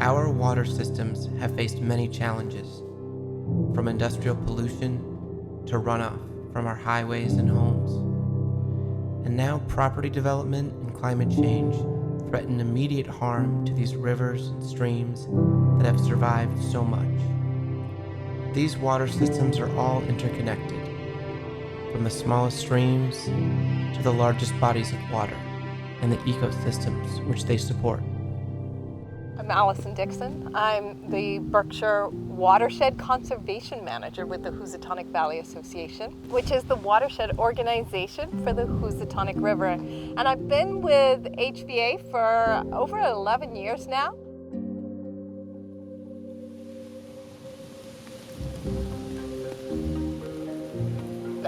Our water systems have faced many challenges, from industrial pollution to runoff from our highways and homes. And now property development and climate change threaten immediate harm to these rivers and streams that have survived so much. These water systems are all interconnected, from the smallest streams to the largest bodies of water and the ecosystems which they support. I'm Allison Dixon. I'm the Berkshire Watershed Conservation Manager with the Housatonic Valley Association, which is the watershed organization for the Housatonic River. And I've been with HVA for over 11 years now.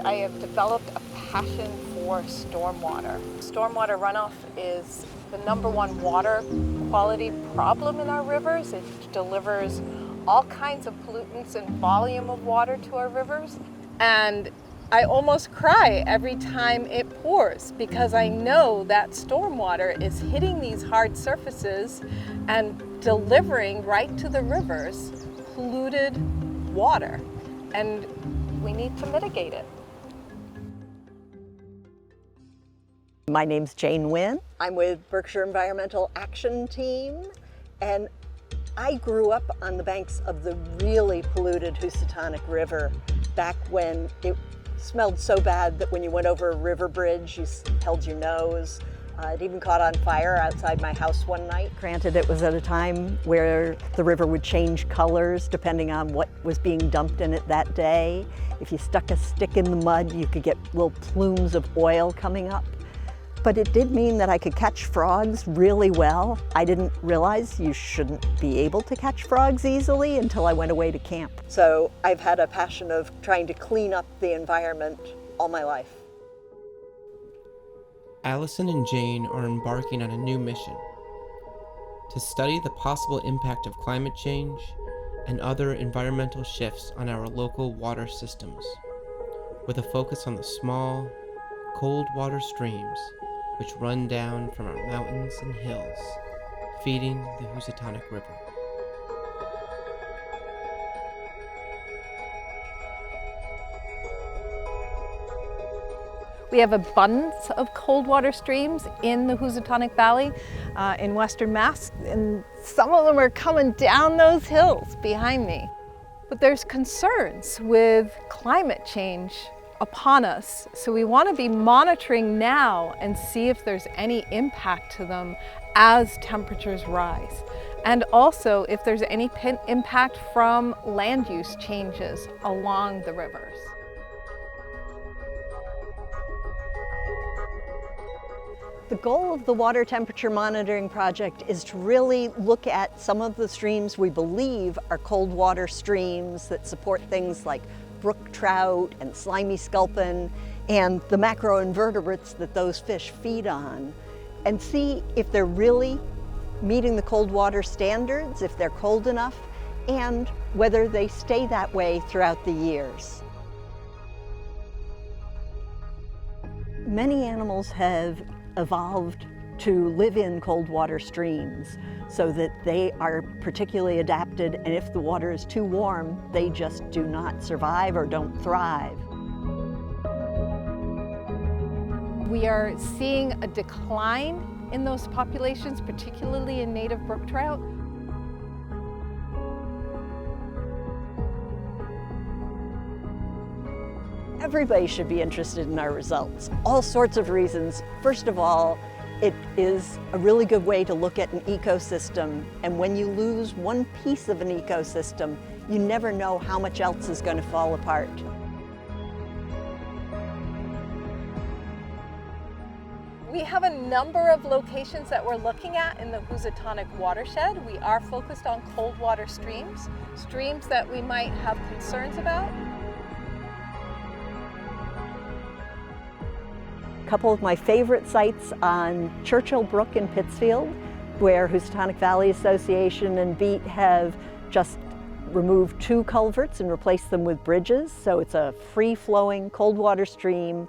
I have developed a passion for stormwater. Stormwater runoff is the #1 water quality problem in our rivers. It delivers all kinds of pollutants and volume of water to our rivers. And I almost cry every time it pours because I know that stormwater is hitting these hard surfaces and delivering right to the rivers polluted water. And we need to mitigate it. My name's Jane Wynn. I'm with Berkshire Environmental Action Team, and I grew up on the banks of the really polluted Housatonic River back when it smelled so bad that when you went over a river bridge, you held your nose. It even caught on fire outside my house one night. Granted, it was at a time where the river would change colors depending on what was being dumped in it that day. If you stuck a stick in the mud, you could get little plumes of oil coming up. But it did mean that I could catch frogs really well. I didn't realize you shouldn't be able to catch frogs easily until I went away to camp. So I've had a passion of trying to clean up the environment all my life. Allison and Jane are embarking on a new mission to study the possible impact of climate change and other environmental shifts on our local water systems, with a focus on the small, cold water streams which run down from our mountains and hills, feeding the Housatonic River. We have abundance of cold water streams in the Housatonic Valley in Western Mass, and some of them are coming down those hills behind me. But there's concerns with climate change upon us, so we want to be monitoring now and see if there's any impact to them as temperatures rise, and also if there's any impact from land use changes along the rivers. The goal of the water temperature monitoring project is to really look at some of the streams we believe are cold water streams that support things like brook trout and slimy sculpin and the macroinvertebrates that those fish feed on, and see if they're really meeting the cold water standards, if they're cold enough, and whether they stay that way throughout the years. Many animals have evolved to live in cold water streams so that they are particularly adapted, and if the water is too warm, they just do not survive or don't thrive. We are seeing a decline in those populations, particularly in native brook trout. Everybody should be interested in our results. All sorts of reasons. First of all, it is a really good way to look at an ecosystem, and when you lose one piece of an ecosystem, you never know how much else is going to fall apart. We have a number of locations that we're looking at in the Housatonic watershed. We are focused on cold water streams, streams that we might have concerns about. A couple of my favorite sites on Churchill Brook in Pittsfield, where Housatonic Valley Association and BEAT have just removed 2 culverts and replaced them with bridges. So it's a free-flowing cold water stream,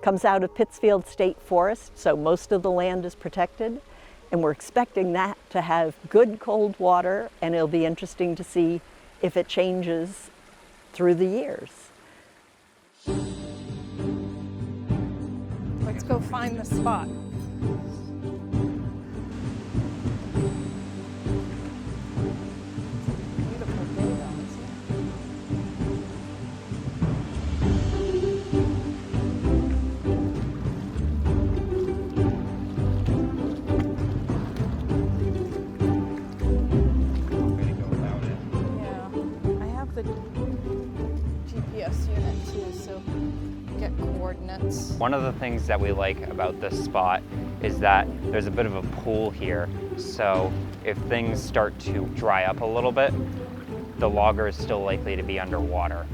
comes out of Pittsfield State Forest, so most of the land is protected. And we're expecting that to have good cold water, and it'll be interesting to see if it changes through the years. Let's go find the spot. Beautiful day though, isn't it? Yeah, I have the GPS unit too, so get coordinates. One of the things that we like about this spot is that there's a bit of a pool here. So if things start to dry up a little bit, the logger is still likely to be underwater.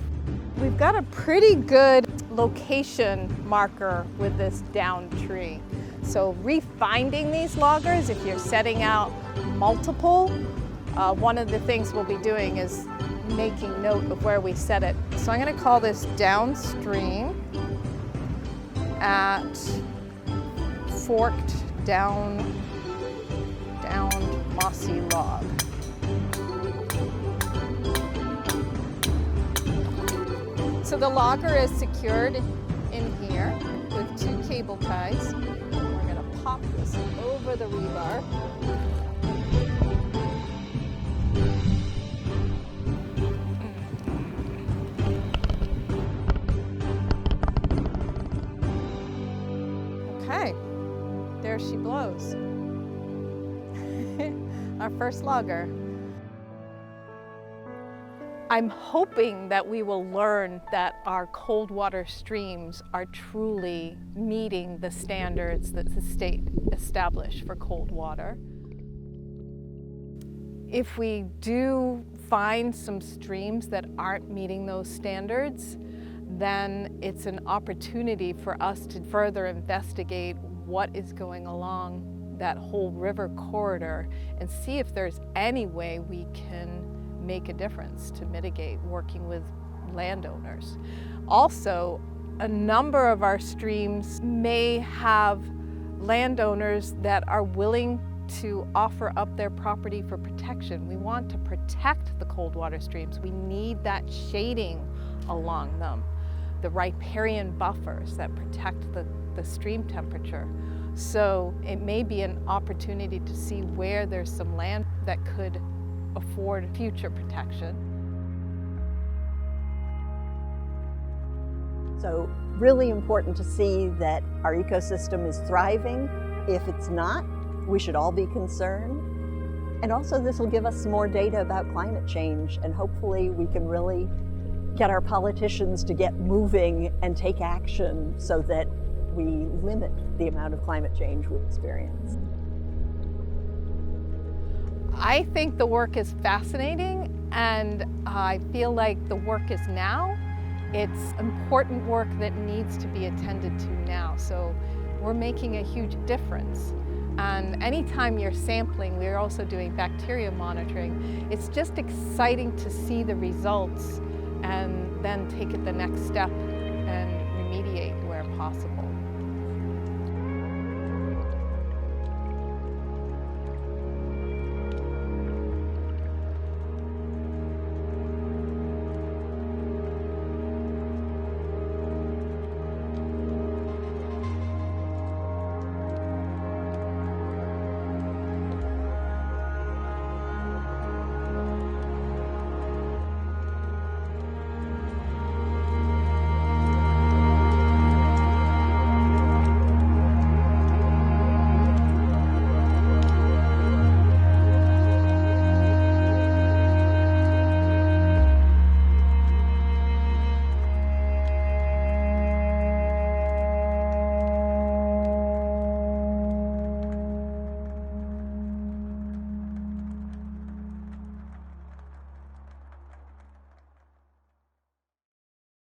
We've got a pretty good location marker with this down tree. So refinding these loggers, if you're setting out multiple, one of the things we'll be doing is making note of where we set it. So I'm going to call this downstream at forked down mossy log. So the logger is secured in here with 2 cable ties. We're going to pop this over the rebar. Okay, there she blows. Our first logger. I'm hoping that we will learn that our cold water streams are truly meeting the standards that the state established for cold water. If we do find some streams that aren't meeting those standards, then it's an opportunity for us to further investigate what is going along that whole river corridor and see if there's any way we can make a difference to mitigate, working with landowners. Also, a number of our streams may have landowners that are willing to offer up their property for protection. We want to protect the cold water streams. We need that shading along them, the riparian buffers that protect the stream temperature. So it may be an opportunity to see where there's some land that could afford future protection. So really important to see that our ecosystem is thriving. If it's not, we should all be concerned. And also this will give us some more data about climate change, and hopefully we can really get our politicians to get moving and take action so that we limit the amount of climate change we experience. I think the work is fascinating, and I feel like the work is now. It's important work that needs to be attended to now. So we're making a huge difference. And anytime you're sampling, we're also doing bacteria monitoring. It's just exciting to see the results and then take it the next step and remediate where possible.